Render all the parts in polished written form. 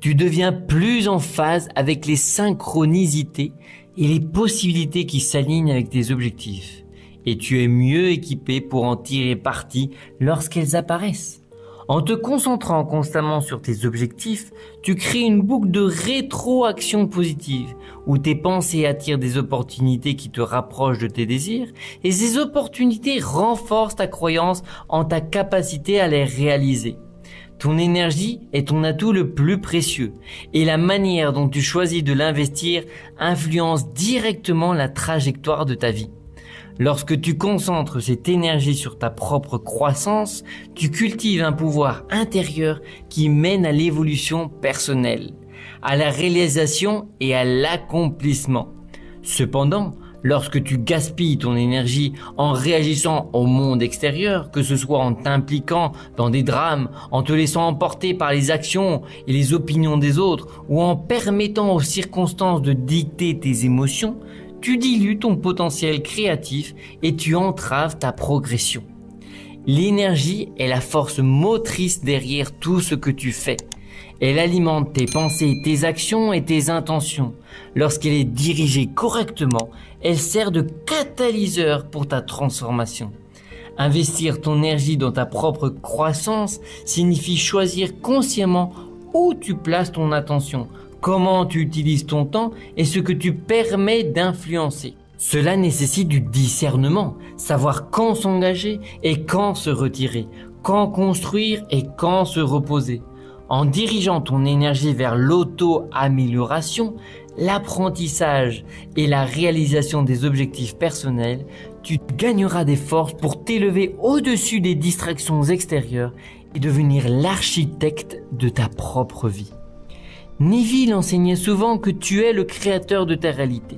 Tu deviens plus en phase avec les synchronicités et les possibilités qui s'alignent avec tes objectifs. Et tu es mieux équipé pour en tirer parti lorsqu'elles apparaissent. En te concentrant constamment sur tes objectifs, tu crées une boucle de rétroaction positive où tes pensées attirent des opportunités qui te rapprochent de tes désirs et ces opportunités renforcent ta croyance en ta capacité à les réaliser. Ton énergie est ton atout le plus précieux et la manière dont tu choisis de l'investir influence directement la trajectoire de ta vie. Lorsque tu concentres cette énergie sur ta propre croissance, tu cultives un pouvoir intérieur qui mène à l'évolution personnelle, à la réalisation et à l'accomplissement. Cependant, lorsque tu gaspilles ton énergie en réagissant au monde extérieur, que ce soit en t'impliquant dans des drames, en te laissant emporter par les actions et les opinions des autres, ou en permettant aux circonstances de dicter tes émotions, tu dilues ton potentiel créatif et tu entraves ta progression. L'énergie est la force motrice derrière tout ce que tu fais. Elle alimente tes pensées, tes actions et tes intentions. Lorsqu'elle est dirigée correctement, elle sert de catalyseur pour ta transformation. Investir ton énergie dans ta propre croissance signifie choisir consciemment où tu places ton attention, comment tu utilises ton temps et ce que tu permets d'influencer. Cela nécessite du discernement, savoir quand s'engager et quand se retirer, quand construire et quand se reposer. En dirigeant ton énergie vers l'auto-amélioration, l'apprentissage et la réalisation des objectifs personnels, tu gagneras des forces pour t'élever au-dessus des distractions extérieures et devenir l'architecte de ta propre vie. Neville enseignait souvent que tu es le créateur de ta réalité.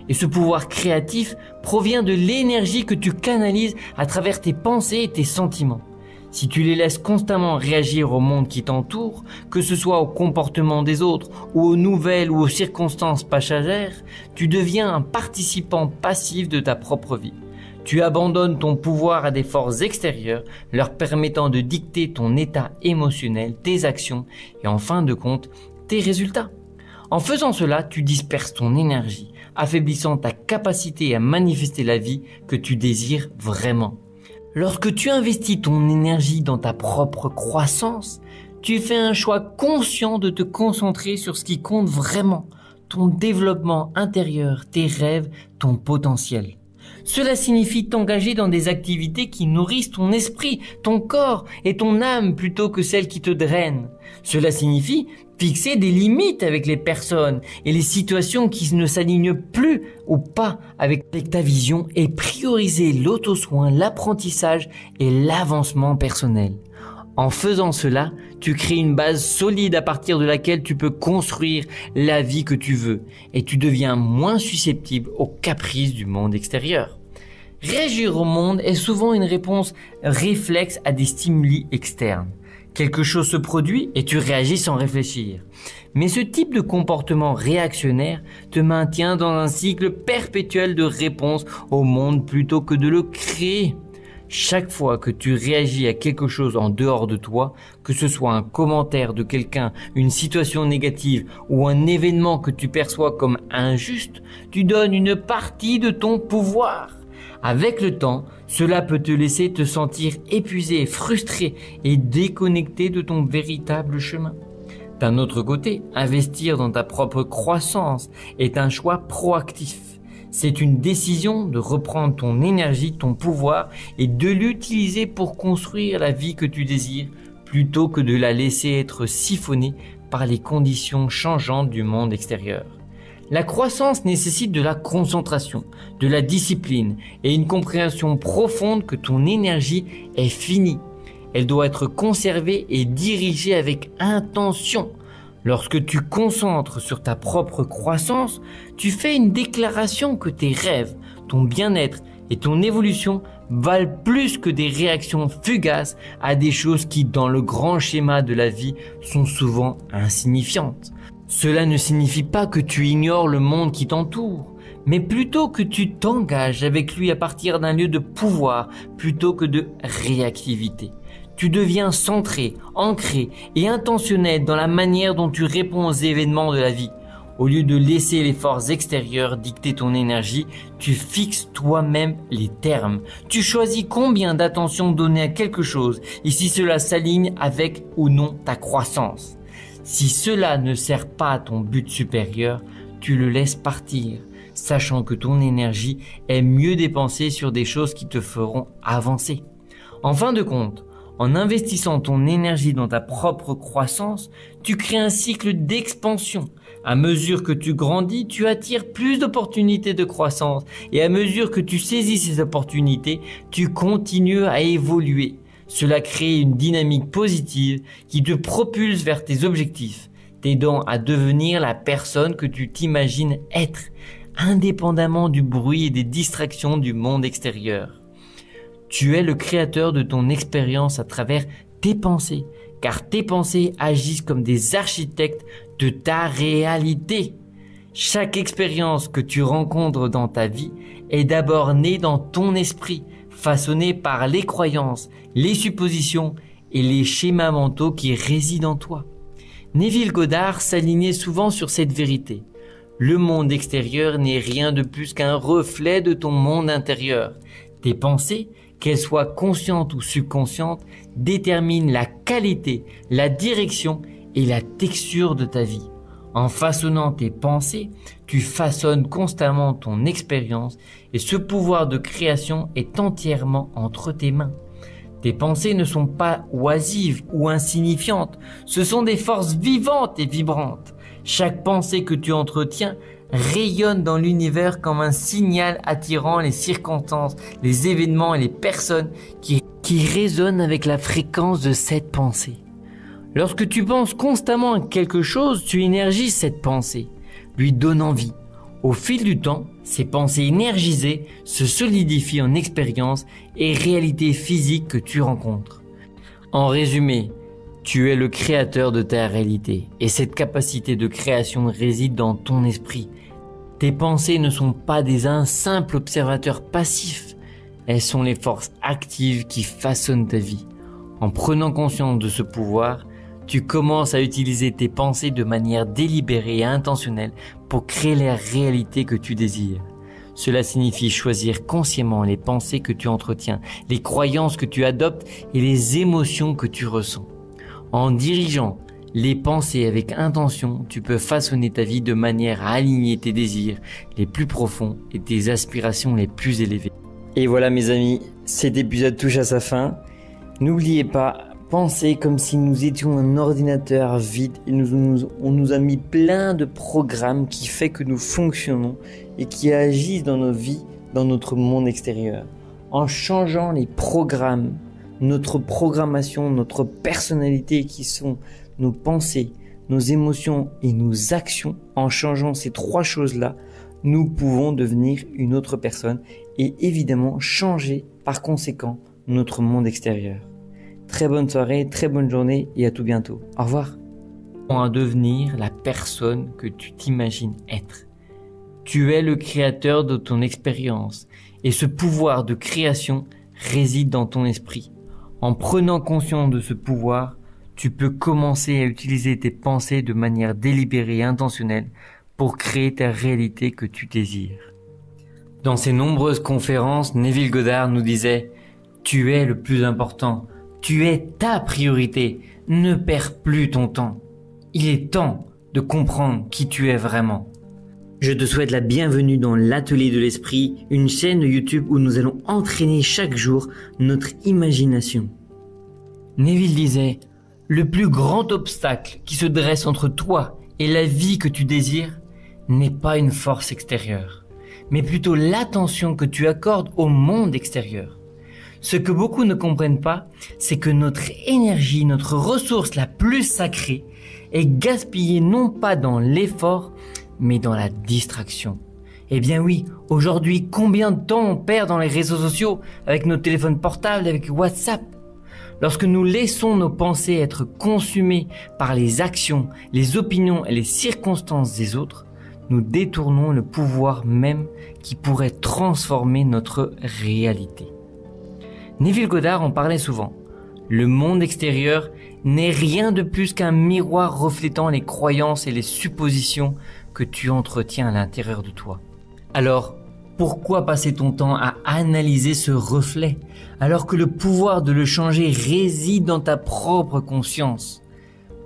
Et ce pouvoir créatif provient de l'énergie que tu canalises à travers tes pensées et tes sentiments. Si tu les laisses constamment réagir au monde qui t'entoure, que ce soit au comportement des autres ou aux nouvelles ou aux circonstances passagères, tu deviens un participant passif de ta propre vie. Tu abandonnes ton pouvoir à des forces extérieures, leur permettant de dicter ton état émotionnel, tes actions et en fin de compte, tes résultats. En faisant cela, tu disperses ton énergie, affaiblissant ta capacité à manifester la vie que tu désires vraiment. Lorsque tu investis ton énergie dans ta propre croissance, tu fais un choix conscient de te concentrer sur ce qui compte vraiment, ton développement intérieur, tes rêves, ton potentiel. Cela signifie t'engager dans des activités qui nourrissent ton esprit, ton corps et ton âme plutôt que celles qui te drainent. Cela signifie fixer des limites avec les personnes et les situations qui ne s'alignent plus ou pas avec ta vision et prioriser l'auto-soin, l'apprentissage et l'avancement personnel. En faisant cela, tu crées une base solide à partir de laquelle tu peux construire la vie que tu veux et tu deviens moins susceptible aux caprices du monde extérieur. Réagir au monde est souvent une réponse réflexe à des stimuli externes. Quelque chose se produit et tu réagis sans réfléchir. Mais ce type de comportement réactionnaire te maintient dans un cycle perpétuel de réponse au monde plutôt que de le créer. Chaque fois que tu réagis à quelque chose en dehors de toi, que ce soit un commentaire de quelqu'un, une situation négative ou un événement que tu perçois comme injuste, tu donnes une partie de ton pouvoir. Avec le temps, cela peut te laisser te sentir épuisé, frustré et déconnecté de ton véritable chemin. D'un autre côté, investir dans ta propre croissance est un choix proactif. C'est une décision de reprendre ton énergie, ton pouvoir et de l'utiliser pour construire la vie que tu désires plutôt que de la laisser être siphonnée par les conditions changeantes du monde extérieur. La croissance nécessite de la concentration, de la discipline et une compréhension profonde que ton énergie est finie. Elle doit être conservée et dirigée avec intention. Lorsque tu concentres sur ta propre croissance, tu fais une déclaration que tes rêves, ton bien-être et ton évolution valent plus que des réactions fugaces à des choses qui, dans le grand schéma de la vie, sont souvent insignifiantes. Cela ne signifie pas que tu ignores le monde qui t'entoure, mais plutôt que tu t'engages avec lui à partir d'un lieu de pouvoir plutôt que de réactivité. Tu deviens centré, ancré et intentionnel dans la manière dont tu réponds aux événements de la vie. Au lieu de laisser les forces extérieures dicter ton énergie, tu fixes toi-même les termes. Tu choisis combien d'attention donner à quelque chose et si cela s'aligne avec ou non ta croissance. Si cela ne sert pas à ton but supérieur, tu le laisses partir, sachant que ton énergie est mieux dépensée sur des choses qui te feront avancer. En fin de compte, en investissant ton énergie dans ta propre croissance, tu crées un cycle d'expansion. À mesure que tu grandis, tu attires plus d'opportunités de croissance et à mesure que tu saisis ces opportunités, tu continues à évoluer. Cela crée une dynamique positive qui te propulse vers tes objectifs, t'aidant à devenir la personne que tu t'imagines être, indépendamment du bruit et des distractions du monde extérieur. Tu es le créateur de ton expérience à travers tes pensées, car tes pensées agissent comme des architectes de ta réalité. Chaque expérience que tu rencontres dans ta vie est d'abord née dans ton esprit, façonnée par les croyances, les suppositions et les schémas mentaux qui résident en toi. Neville Goddard s'alignait souvent sur cette vérité. Le monde extérieur n'est rien de plus qu'un reflet de ton monde intérieur. Tes pensées, qu'elles soient conscientes ou subconscientes, déterminent la qualité, la direction et la texture de ta vie. En façonnant tes pensées, tu façonnes constamment ton expérience et ce pouvoir de création est entièrement entre tes mains. Tes pensées ne sont pas oisives ou insignifiantes, ce sont des forces vivantes et vibrantes. Chaque pensée que tu entretiens rayonne dans l'univers comme un signal attirant les circonstances, les événements et les personnes qui résonnent avec la fréquence de cette pensée. Lorsque tu penses constamment à quelque chose, tu énergises cette pensée, lui donnant vie. Au fil du temps, ces pensées énergisées se solidifient en expérience et réalité physique que tu rencontres. En résumé, tu es le créateur de ta réalité et cette capacité de création réside dans ton esprit. Tes pensées ne sont pas des simples observateurs passifs, elles sont les forces actives qui façonnent ta vie. En prenant conscience de ce pouvoir, tu commences à utiliser tes pensées de manière délibérée et intentionnelle pour créer la réalité que tu désires. Cela signifie choisir consciemment les pensées que tu entretiens, les croyances que tu adoptes et les émotions que tu ressens. En dirigeant les pensées avec intention, tu peux façonner ta vie de manière à aligner tes désirs les plus profonds et tes aspirations les plus élevées. Et voilà mes amis, cet épisode touche à sa fin. N'oubliez pas, pensez comme si nous étions un ordinateur vide et on nous a mis plein de programmes qui fait que nous fonctionnons et qui agissent dans nos vies, dans notre monde extérieur. En changeant les programmes, notre programmation, notre personnalité qui sont nos pensées, nos émotions et nos actions, en changeant ces trois choses-là, nous pouvons devenir une autre personne et évidemment changer par conséquent notre monde extérieur. Très bonne soirée, très bonne journée et à tout bientôt. Au revoir. À devenir la personne que tu t'imagines être. Tu es le créateur de ton expérience et ce pouvoir de création réside dans ton esprit. En prenant conscience de ce pouvoir, tu peux commencer à utiliser tes pensées de manière délibérée et intentionnelle pour créer ta réalité que tu désires. Dans ses nombreuses conférences, Neville Goddard nous disait « Tu es le plus important, tu es ta priorité, ne perds plus ton temps. Il est temps de comprendre qui tu es vraiment. » Je te souhaite la bienvenue dans l'Atelier de l'Esprit, une chaîne YouTube où nous allons entraîner chaque jour notre imagination. Neville disait « Le plus grand obstacle qui se dresse entre toi et la vie que tu désires n'est pas une force extérieure, mais plutôt l'attention que tu accordes au monde extérieur. Ce que beaucoup ne comprennent pas, c'est que notre énergie, notre ressource la plus sacrée, est gaspillée non pas dans l'effort, mais dans la distraction. Eh bien oui, aujourd'hui, combien de temps on perd dans les réseaux sociaux, avec nos téléphones portables, avec WhatsApp? Lorsque nous laissons nos pensées être consumées par les actions, les opinions et les circonstances des autres, nous détournons le pouvoir même qui pourrait transformer notre réalité. Neville Goddard en parlait souvent. Le monde extérieur n'est rien de plus qu'un miroir reflétant les croyances et les suppositions que tu entretiens à l'intérieur de toi. Alors, pourquoi passer ton temps à analyser ce reflet alors que le pouvoir de le changer réside dans ta propre conscience?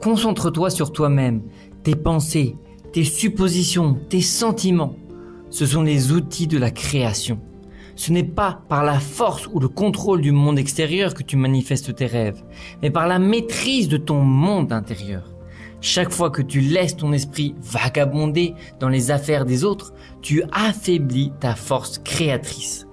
Concentre-toi sur toi-même, tes pensées, tes suppositions, tes sentiments. Ce sont les outils de la création. Ce n'est pas par la force ou le contrôle du monde extérieur que tu manifestes tes rêves, mais par la maîtrise de ton monde intérieur. Chaque fois que tu laisses ton esprit vagabonder dans les affaires des autres, tu affaiblis ta force créatrice.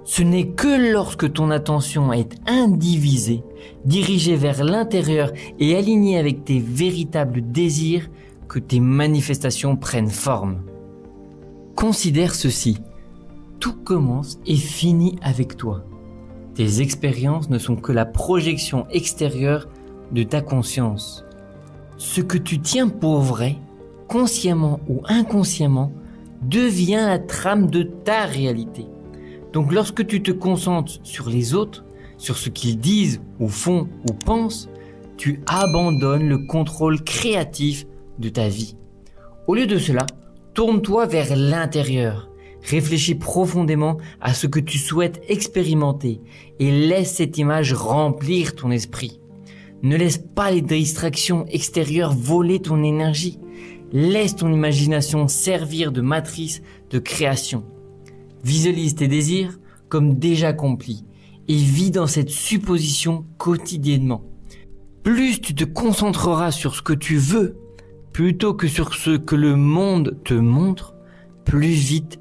Ce n'est que lorsque ton attention est indivisée, dirigée vers l'intérieur et alignée avec tes véritables désirs que tes manifestations prennent forme. Considère ceci, tout commence et finit avec toi. Tes expériences ne sont que la projection extérieure de ta conscience. Ce que tu tiens pour vrai, consciemment ou inconsciemment, devient la trame de ta réalité. Donc lorsque tu te concentres sur les autres, sur ce qu'ils disent ou font ou pensent, tu abandonnes le contrôle créatif de ta vie. Au lieu de cela, tourne-toi vers l'intérieur. Réfléchis profondément à ce que tu souhaites expérimenter et laisse cette image remplir ton esprit. Ne laisse pas les distractions extérieures voler ton énergie. Laisse ton imagination servir de matrice de création. Visualise tes désirs comme déjà accomplis et vis dans cette supposition quotidiennement. Plus tu te concentreras sur ce que tu veux plutôt que sur ce que le monde te montre, plus vite